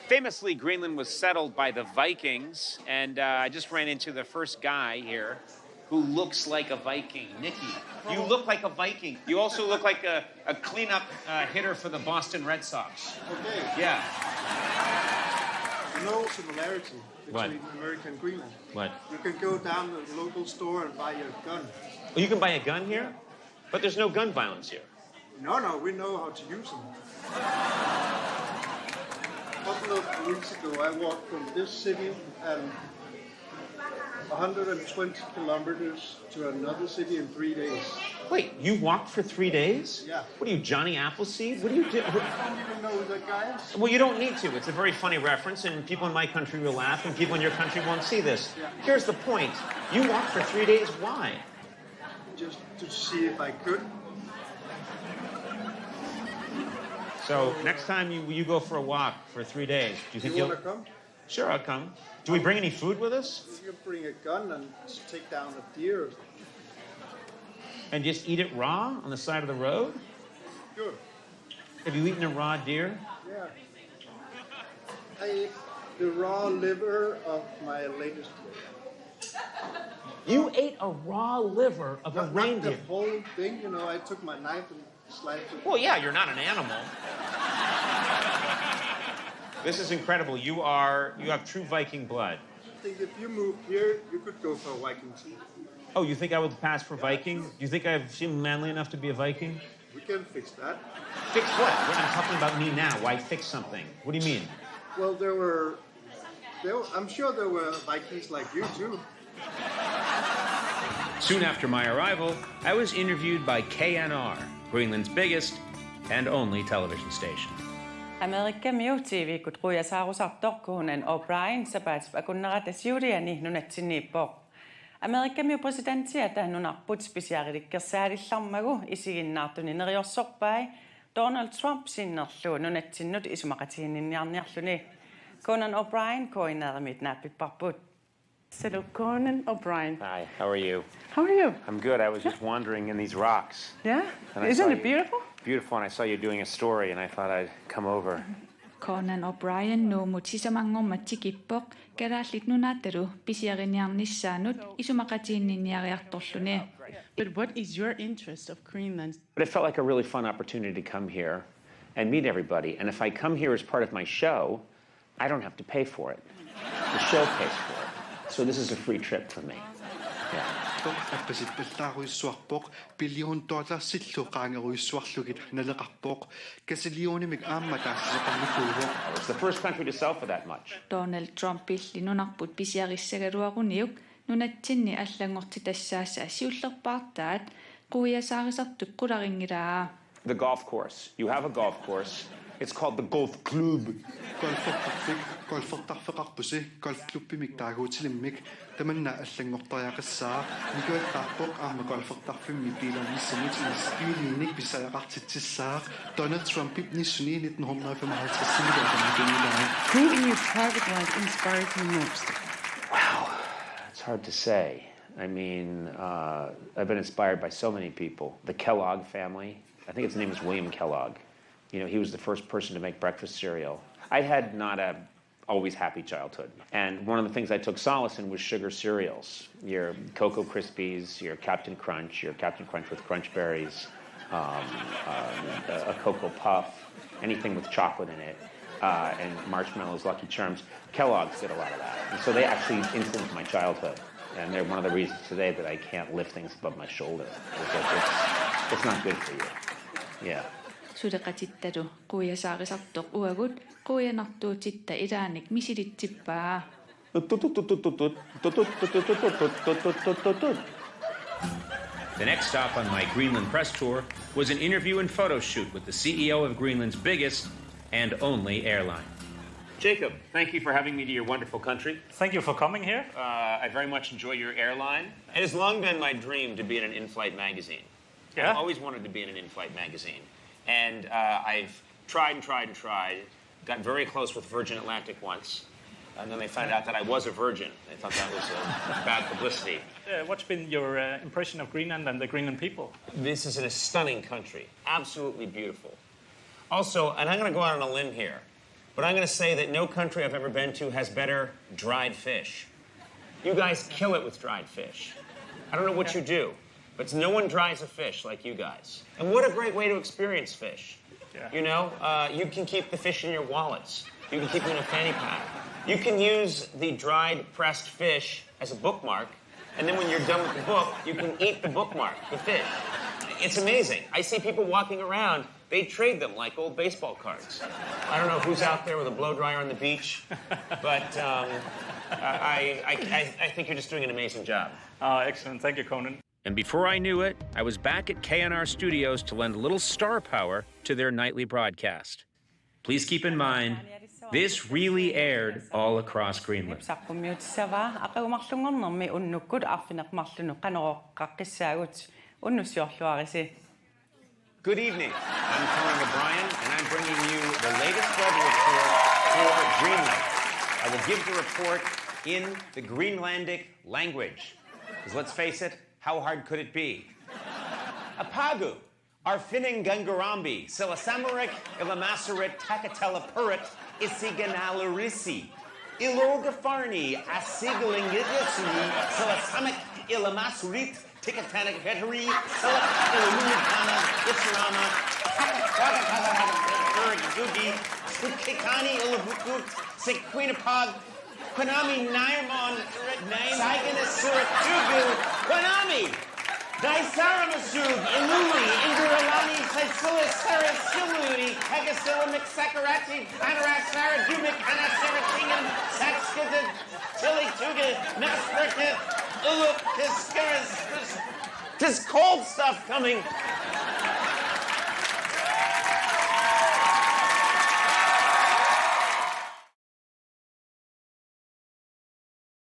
Famously, Greenland was settled by the Vikings, and I just ran into the first guy here who looks like a Viking. Nicky, you look like a Viking. You also look like a cleanup hitter for the Boston Red Sox. Okay. Yeah. No similarity between America and Greenland. What? You can go down to the local store and buy your gun. Oh, you can buy a gun here? But there's no gun violence here. No, we know how to use them. A couple of weeks ago, I walked from this city and 120 kilometers to another city in 3 days. Wait, you walked for 3 days? Yeah. What are you, Johnny Appleseed? What do you do? I don't even know the guys. Well, you don't need to. It's a very funny reference, and people in my country will laugh, and people in your country won't see this. Yeah. Here's the point. You walked for 3 days. Why? Just to see if I could. So next time you go for a walk for 3 days, do you think You want to come? Sure, I'll come. Do we bring any food with us? You can bring a gun and take down a deer. And just eat it raw on the side of the road? Good. Have you eaten a raw deer? Yeah. I ate the raw liver of my latest deer. You ate a raw liver of a reindeer? Not the whole thing, you know, I took my knife and sliced it. Well, yeah, you're not an animal. This is incredible. You have true Viking blood. I think if you moved here, you could go for a Viking too. Oh, you think I would pass for Viking? Do you think I seem manly enough to be a Viking? We can fix that. Fix what? I'm talking about me now. Why fix something? What do you mean? Well, I'm sure there were Vikings like you too. Soon after my arrival, I was interviewed by KNR, Greenland's biggest and only television station. Amerikka miutii kut kuja saarusartor Conan O'Brien sabat akunnarat juuriani nunatsinniippoq. Amerikka miu presidentia tahnunarput spesiaalilikkersaadillarmagu isiginnaartuni neriorsorpai Donald Trump sinnerlu nunatsinnut isumaqatiinniarniarluni. Conan O'Brien koineerimit naapipparput. Hello, Conan O'Brien. Hi, how are you? How are you? I'm good. I was just wandering in these rocks. Yeah? Isn't it beautiful? Beautiful, and I saw you doing a story, and I thought I'd come over. Conan O'Brien nuumut sisamangormatsikippoq kalaallit nunaatalu pisiariniarnissaanut isumaqatiinniarniartorluni. But what is your interest of Greenland? But it felt like a really fun opportunity to come here and meet everybody. And if I come here as part of my show, I don't have to pay for it. The show pays for it. So this is a free trip for me. Yeah. Appasippallaruissuarpoq $1 silluqaangeruissuarlugit naleqarpoq kasilliunimik aammataallaqarnikuuruq. It's the first country to sell for that much. Donald Trump illi nunarput pisiarissagaluaruniuk nunatsinni allangortitassaassa asiullerpaartaat quiasaarisartuk qularingilaa. The golf course. You have a golf course. It's called the Golf Club. Golfertarfeqarpusi golfklubbimik taaguutilimmik tamanna allangortariaqassaa nikuattaarpoq aamma golfertarfimmi piilernissamut istiiliinik pisayaqartitsissaaq Donald Trumpip nissuni 1955 Who in your private life inspired you most? Wow, it's hard to say. I mean, I've been inspired by so many people. The Kellogg family. I think his name is William Kellogg. You know, he was the first person to make breakfast cereal. I had not a always happy childhood. And one of the things I took solace in was sugar cereals. Your Cocoa Krispies, your Captain Crunch with Crunch Berries, a Cocoa Puff, anything with chocolate in it, and marshmallows, Lucky Charms. Kellogg's did a lot of that. And so they actually influenced my childhood. And they're one of the reasons today that I can't lift things above my shoulder. It's not good for you. Yeah. Sudeqatittalu quiasaarisartoq uagut quianartuutitta ilaanik misilitsippaa. The next stop on my Greenland press tour was an interview and photo shoot with the CEO of Greenland's biggest and only airline. Jacob, thank you for having me to your wonderful country. Thank you for coming here. I very much enjoy your airline. It has long been my dream to be in an in-flight magazine. Yeah? I've always wanted to be in an in-flight magazine. And I've tried. Got very close with Virgin Atlantic once. And then they found out that I was a virgin. They thought that was bad publicity. What's been your impression of Greenland and the Greenland people? This is a stunning country. Absolutely beautiful. Also, and I'm going to go out on a limb here, but I'm going to say that no country I've ever been to has better dried fish. You guys kill it with dried fish. I don't know what you do, but no one dries a fish like you guys. And what a great way to experience fish. Yeah. You know, you can keep the fish in your wallets. You can keep them in a fanny pack. You can use the dried, pressed fish as a bookmark, and then when you're done with the book, you can eat the bookmark, the fish. It's amazing. I see people walking around, they trade them like old baseball cards. I don't know who's out there with a blow dryer on the beach, but I think you're just doing an amazing job. Excellent. Thank you, Conan. And before I knew it, I was back at KNR Studios to lend a little star power to their nightly broadcast. Please keep in mind, this really aired all across Greenland. Good evening. I'm Conan O'Brien, and I'm bringing you the latest weather report for Greenland. I will give the report in the Greenlandic language. Because let's face it, how hard could it be? Apagu, Arfinning Gungarambi, Silasamarik, Ilamasarit, Takatela Purit, Isiganalarisi, Ilogafarni, Asigalingidisuni, Silasamik, Ilamasurit, Tikatanik Veteri, Sila Ilumikana, Israma, Takataka, Kikani, Ilabukut, Sequinapog, Konami Naimon, Saiganasurat Konami, Daisaramasug, Ilumi, Induralani, Saisilis, Sarasiluni, Pegasilla, Mixakarati, Anarasara, Dumik, Anasaratingan, Saxkizid, Tilituga, Nasperka, Uluk, Kiskaris. This cold stuff coming